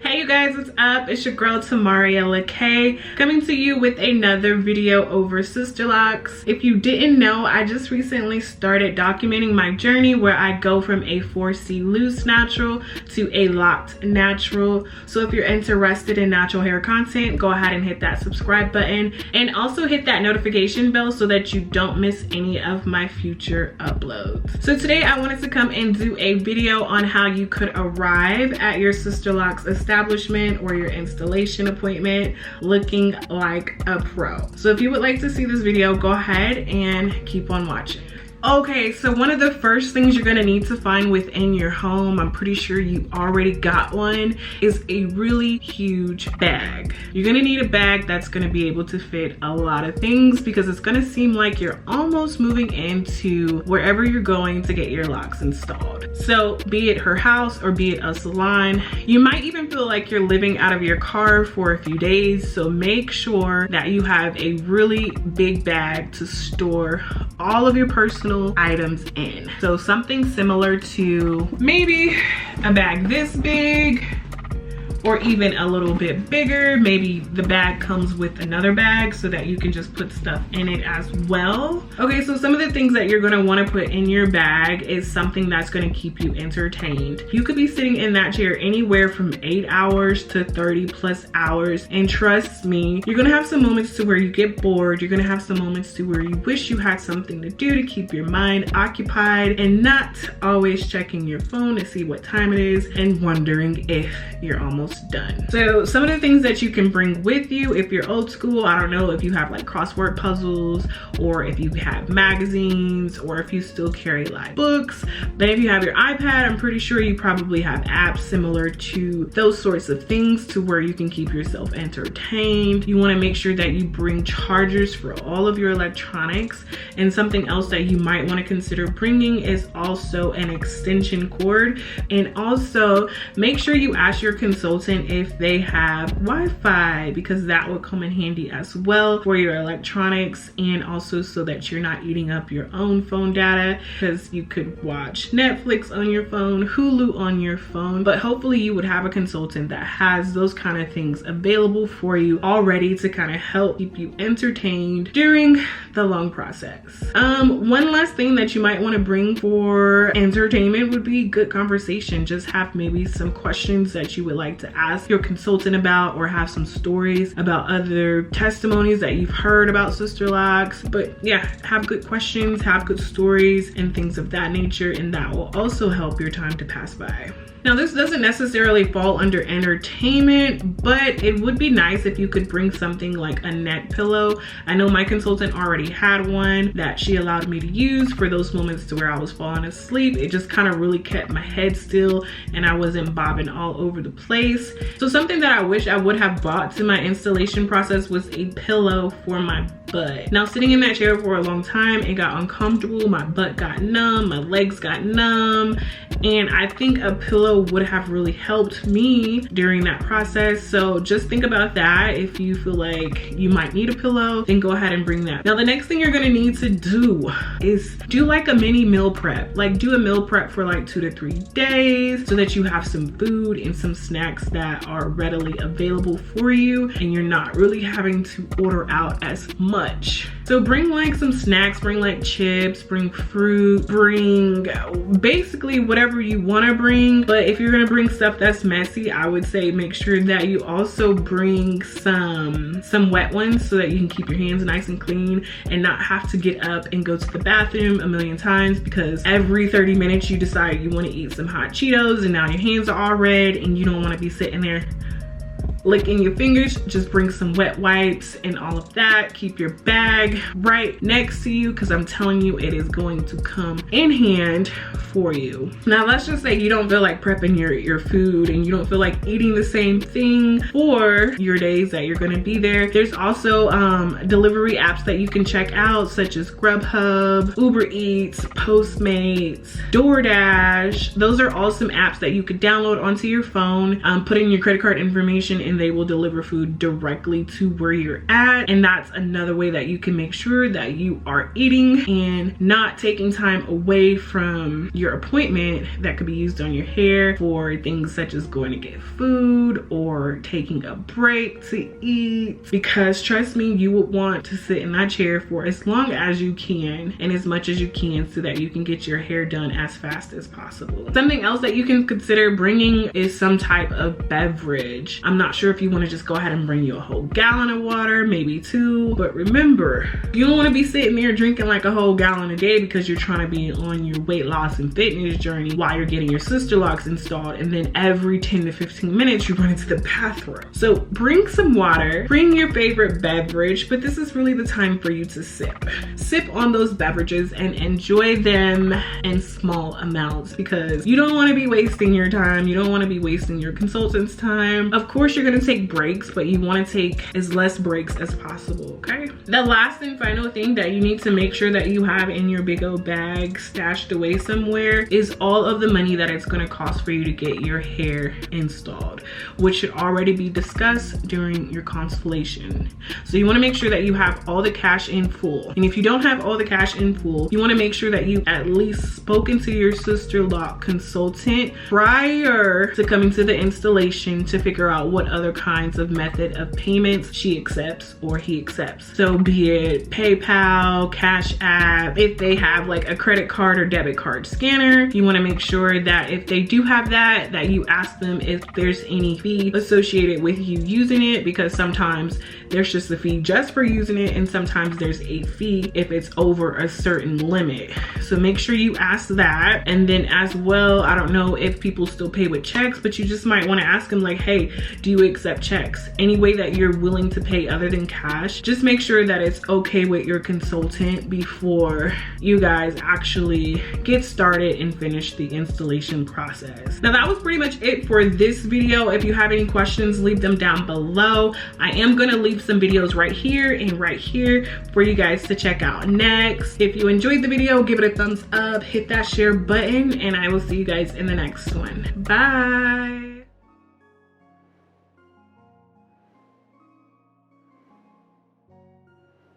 Hey you guys, what's up? It's your girl Tamaria Lakayye coming to you with another video over Sisterlocks. If you didn't know, I just recently started documenting my journey where I go from a 4C loose natural to a locked natural. So if you're interested in natural hair content, go ahead and hit that subscribe button and also hit that notification bell so that you don't miss any of my future uploads. So today I wanted to come and do a video on how you could arrive at your Sisterlocks establishment or your installation appointment looking like a pro. So if you would like to see this video, go ahead and keep on watching. Okay, so one of the first things you're gonna need to find within your home, I'm pretty sure you already got one, is a really huge bag. You're gonna need a bag that's gonna be able to fit a lot of things because it's gonna seem like you're almost moving into wherever you're going to get your locks installed. So be it her house or be it a salon, you might even feel like you're living out of your car for a few days. So make sure that you have a really big bag to store all of your personal items in. So something similar to maybe a bag this big or even a little bit bigger. Maybe the bag comes with another bag so that you can just put stuff in it as well. Okay, so some of the things that you're gonna wanna put in your bag is something that's gonna keep you entertained. You could be sitting in that chair anywhere from 8 hours to 30+ hours. And trust me, you're gonna have some moments to where you get bored. You're gonna have some moments to where you wish you had something to do to keep your mind occupied and not always checking your phone to see what time it is and wondering if you're almost done. So some of the things that you can bring with you if you're old school, I don't know if you have like crossword puzzles or if you have magazines or if you still carry like books, but if you have your iPad, I'm pretty sure you probably have apps similar to those sorts of things to where you can keep yourself entertained. You want to make sure that you bring chargers for all of your electronics, and something else that you might want to consider bringing is also an extension cord. And also make sure you ask your consultant if they have Wi-Fi, because that will come in handy as well for your electronics, and also so that you're not eating up your own phone data, because you could watch Netflix on your phone, Hulu on your phone, but hopefully you would have a consultant that has those kind of things available for you already to kind of help keep you entertained during the long process. One last thing that you might want to bring for entertainment would be good conversation. Just have maybe some questions that you would like to ask your consultant about, or have some stories about other testimonies that you've heard about Sisterlocks. But yeah, have good questions, have good stories and things of that nature, and that will also help your time to pass by. Now, this doesn't necessarily fall under entertainment, but it would be nice if you could bring something like a neck pillow. I know my consultant already had one that she allowed me to use for those moments to where I was falling asleep. It just kind of really kept my head still and I wasn't bobbing all over the place. So something that I wish I would have brought to my installation process was a pillow for my butt. Now, sitting in that chair for a long time, it got uncomfortable. My butt got numb, my legs got numb, and I think a pillow would have really helped me during that process. So just think about that. If you feel like you might need a pillow, then go ahead and bring that. Now, the next thing you're gonna need to do is do like a mini meal prep. Like do a meal prep for like 2 to 3 days so that you have some food and some snacks that are readily available for you and you're not really having to order out as much. So bring like some snacks, bring like chips, bring fruit, bring basically whatever you want to bring. But if you're gonna bring stuff that's messy, I would say make sure that you also bring some wet ones so that you can keep your hands nice and clean and not have to get up and go to the bathroom a million times, because every 30 minutes you decide you want to eat some hot Cheetos and now your hands are all red and you don't want to be sitting there licking your fingers. Just bring some wet wipes and all of that. Keep your bag right next to you, because I'm telling you, it is going to come in hand for you. Now, let's just say you don't feel like prepping your food and you don't feel like eating the same thing for your days that you're going to be there. There's also delivery apps that you can check out, such as Grubhub, Uber Eats, Postmates, DoorDash. Those are all some apps that you could download onto your phone, put in your credit card information and they will deliver food directly to where you're at. And that's another way that you can make sure that you are eating and not taking time away from your appointment that could be used on your hair for things such as going to get food or taking a break to eat. Because trust me, you would want to sit in that chair for as long as you can and as much as you can so that you can get your hair done as fast as possible. Something else that you can consider bringing is some type of beverage. I'm not sure if you want to just go ahead and bring you a whole gallon of water, maybe 2, but remember, you don't want to be sitting there drinking like a whole gallon a day because you're trying to be on your weight loss and fitness journey while you're getting your Sisterlocks installed, and then every 10 to 15 minutes you run into the bathroom. So bring some water, bring your favorite beverage, but this is really the time for you to sip on those beverages and enjoy them in small amounts, because you don't want to be wasting your time. You don't want to be wasting your consultant's time. Of course, you're going to take breaks, but you want to take as less breaks as possible, okay? The last and final thing that you need to make sure that you have in your big old bag stashed away somewhere is all of the money that it's going to cost for you to get your hair installed, which should already be discussed during your consultation. So you want to make sure that you have all the cash in full. And if you don't have all the cash in full, you want to make sure that you at least spoken to your Sisterlock consultant prior to coming to the installation to figure out what other kinds of method of payments she accepts or he accepts. So be it PayPal, Cash App, if they have like a credit card or debit card scanner, you want to make sure that if they do have that you ask them if there's any fee associated with you using it, because sometimes there's just a fee just for using it and sometimes there's a fee if it's over a certain limit. So make sure you ask that. And then as well, I don't know if people still pay with checks, but you just might want to ask them like, hey, do you accept checks? Any way that you're willing to pay other than cash, just make sure that it's okay with your consultant before you guys actually get started and finish the installation process. Now that was pretty much it for this video. If you have any questions, leave them down below. I am gonna leave some videos right here and right here for you guys to check out next. If you enjoyed the video, give it a thumbs up, hit that share button, and I will see you guys in the next one. Bye.